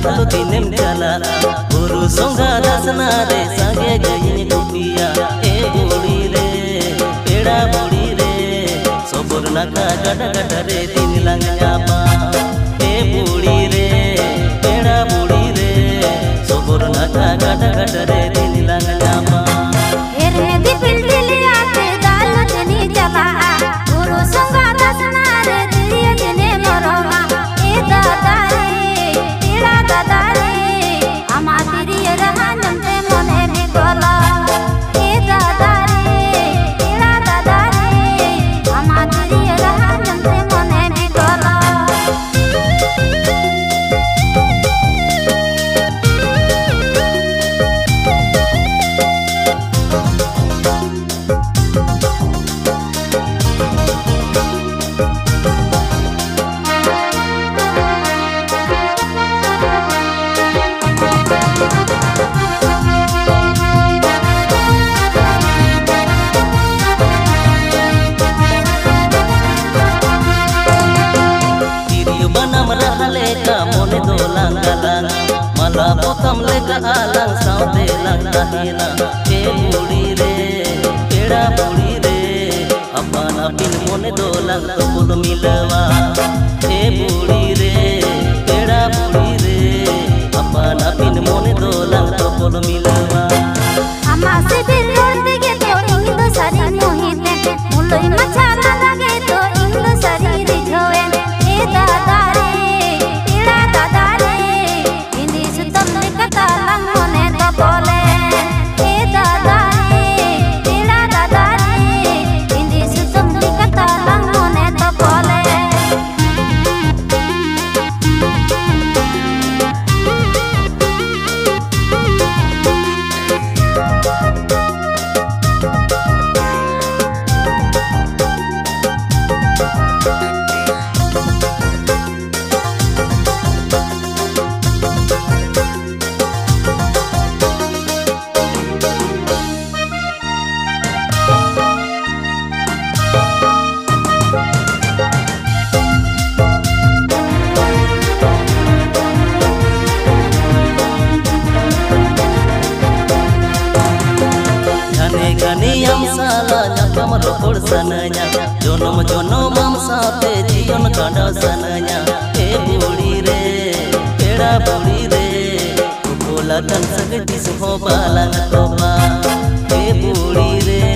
तो दिनेम चला गुरु संगा दसना रे संगे गई गोपिया ए बुड़ी रे पेड़ा बुड़ी रे सोबर नाका गट गट रे दिन लंग जापा ए बुड़ी रे पेड़ा बुड़ी रे सोबर नाका गट गट रे दिन लंग जापा मोने दो लंगलांग मला पोतम लेका आlang साउते lang dahina ए बुड़ी रे पेड़ा बुड़ी रे अपन अपिन मोने दो lang तो पुल मिलवा ए बुड़ी रे पेड़ा बुड़ी रे अपन अपिन मोने दो lang तो पुल मिलवा अम्मा से बिल्लोर दिगे तो इंग दो सारी मोहिते मुलोई मचाना लगे तो इंग दो सारी रिझोए ए दादा Ganiyam sala nyakam rokor sananya jonom jonom am saate jiyon kada sananya e budi re peda budi re kola tan sagti suho balang toba e budi re